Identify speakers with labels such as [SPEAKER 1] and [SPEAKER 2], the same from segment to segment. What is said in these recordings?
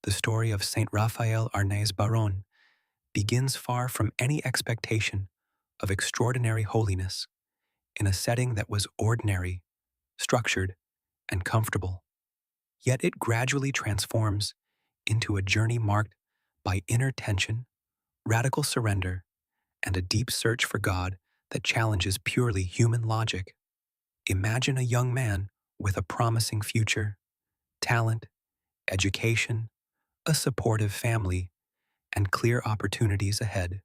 [SPEAKER 1] the story of Saint Rafael Arnaiz Barón begins far from any expectation of extraordinary holiness in a setting that was ordinary, structured, and comfortable. Yet it gradually transforms into a journey marked by inner tension, radical surrender, and a deep search for God that challenges purely human logic. Imagine a young man with a promising future, talent, education, a supportive family, and clear opportunities ahead.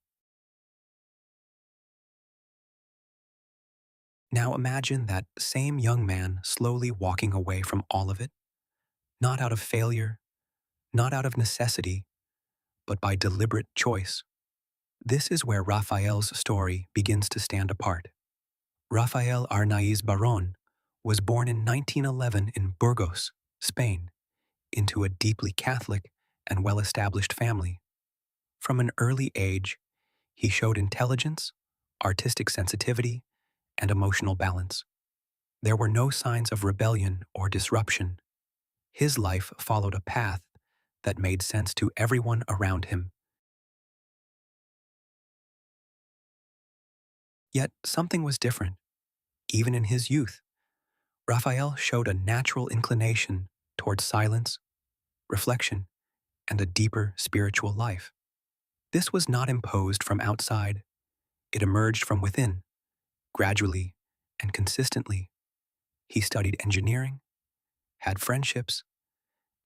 [SPEAKER 1] Now imagine that same young man slowly walking away from all of it, not out of failure, not out of necessity, but by deliberate choice. This is where Raphael's story begins to stand apart. Rafael Arnaiz Barón was born in 1911 in Burgos, Spain, into a deeply Catholic and well-established family. From an early age, he showed intelligence, artistic sensitivity, and emotional balance. There were no signs of rebellion or disruption. His life followed a path that made sense to everyone around him. Yet something was different. Even in his youth, Raphael showed a natural inclination towards silence, reflection, and a deeper spiritual life. This was not imposed from outside. It emerged from within, gradually and consistently. He studied engineering, had friendships,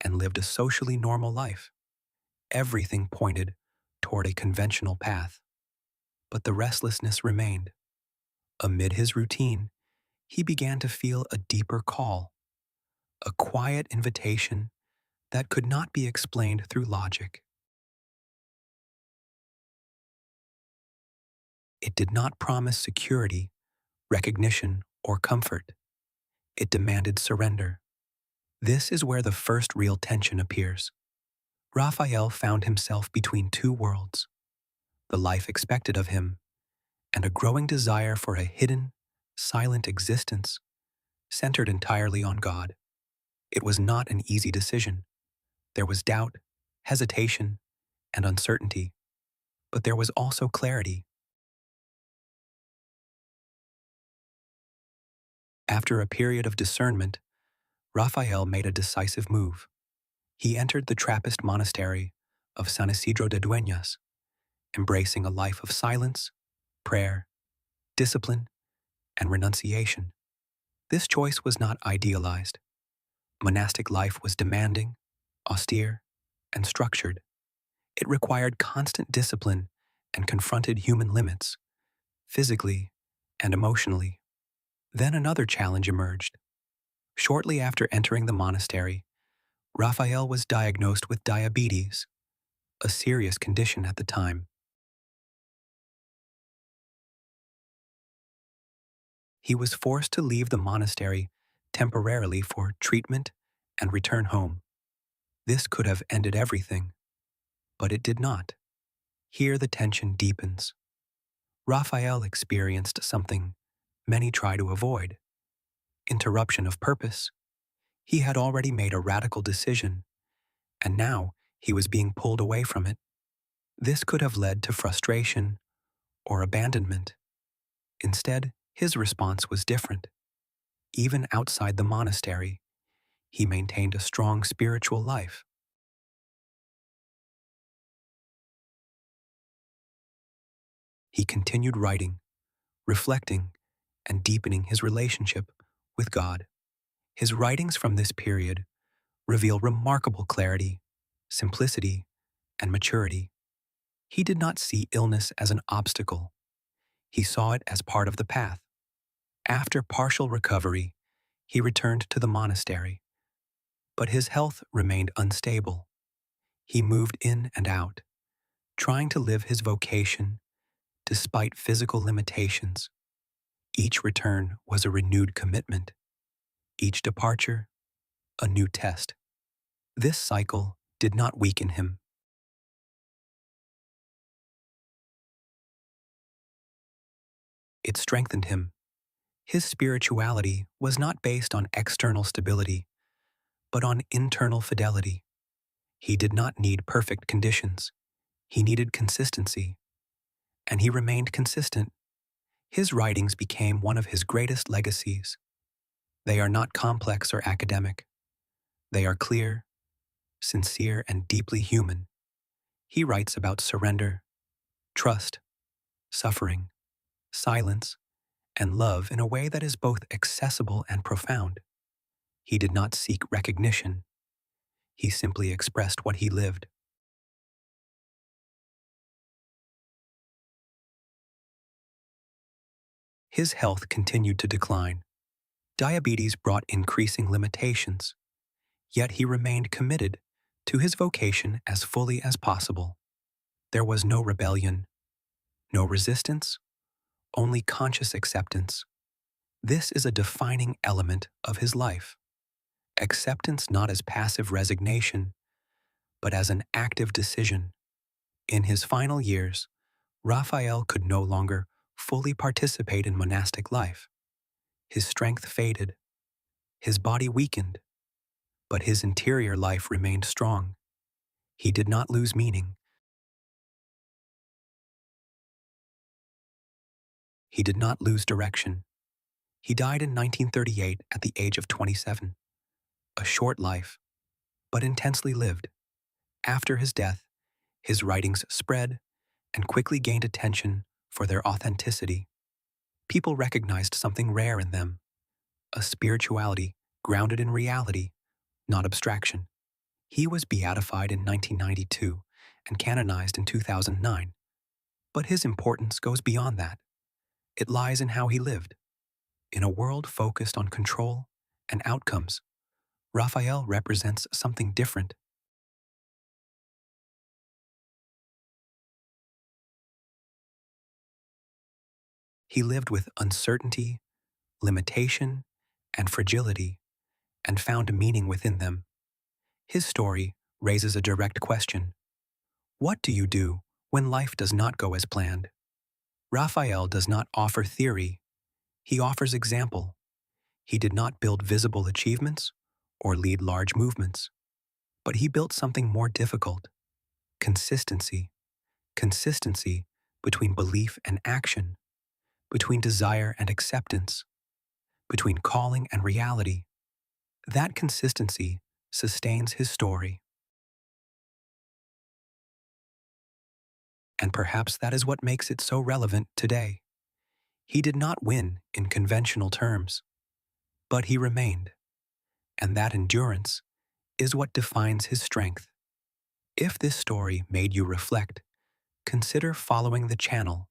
[SPEAKER 1] and lived a socially normal life. Everything pointed toward a conventional path. But the restlessness remained. Amid his routine, he began to feel a deeper call, a quiet invitation that could not be explained through logic. It did not promise security, recognition, or comfort. It demanded surrender. This is where the first real tension appears. Raphael found himself between two worlds, the life expected of him and a growing desire for a hidden, silent existence centered entirely on God. It was not an easy decision. There was doubt, hesitation, and uncertainty, but there was also clarity. After a period of discernment, Raphael made a decisive move. He entered the Trappist monastery of San Isidro de Dueñas, embracing a life of silence, prayer, discipline, and renunciation. This choice was not idealized. Monastic life was demanding, austere, and structured. It required constant discipline and confronted human limits, physically and emotionally. Then another challenge emerged. Shortly after entering the monastery, Raphael was diagnosed with diabetes, a serious condition at the time. He was forced to leave the monastery temporarily for treatment and return home. This could have ended everything, but it did not. Here the tension deepens. Raphael experienced something many try to avoid: interruption of purpose. He had already made a radical decision, and now he was being pulled away from it. This could have led to frustration or abandonment. Instead, his response was different. Even outside the monastery, he maintained a strong spiritual life. He continued writing, reflecting, and deepening his relationship with God. His writings from this period reveal remarkable clarity, simplicity, and maturity. He did not see illness as an obstacle. He saw it as part of the path. After partial recovery, he returned to the monastery, but his health remained unstable. He moved in and out, trying to live his vocation despite physical limitations. Each return was a renewed commitment. Each departure, a new test. This cycle did not weaken him. It strengthened him. His spirituality was not based on external stability, but on internal fidelity. He did not need perfect conditions. He needed consistency, and he remained consistent. His writings became one of his greatest legacies. They are not complex or academic. They are clear, sincere, and deeply human. He writes about surrender, trust, suffering, silence, and love in a way that is both accessible and profound. He did not seek recognition. He simply expressed what he lived. His health continued to decline. Diabetes brought increasing limitations, yet he remained committed to his vocation as fully as possible. There was no rebellion, no resistance, only conscious acceptance. This is a defining element of his life. Acceptance not as passive resignation, but as an active decision. In his final years, Raphael could no longer fully participate in monastic life. His strength faded, his body weakened, but his interior life remained strong. He did not lose meaning. He did not lose direction. He died in 1938 at the age of 27. A short life, but intensely lived. After his death, his writings spread and quickly gained attention for their authenticity. People recognized something rare in them, a spirituality grounded in reality, not abstraction. He was beatified in 1992 and canonized in 2009. But his importance goes beyond that. It lies in how he lived. In a world focused on control and outcomes, Raphael represents something different. He lived with uncertainty, limitation, and fragility, and found meaning within them. His story raises a direct question. What do you do when life does not go as planned? Raphael does not offer theory. He offers example. He did not build visible achievements or lead large movements, but he built something more difficult: consistency. Consistency between belief and action, between desire and acceptance, between calling and reality. That consistency sustains his story. And perhaps that is what makes it so relevant today. He did not win in conventional terms, but he remained. And that endurance is what defines his strength. If this story made you reflect, consider following the channel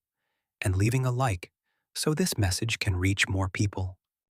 [SPEAKER 1] and leaving a like so this message can reach more people.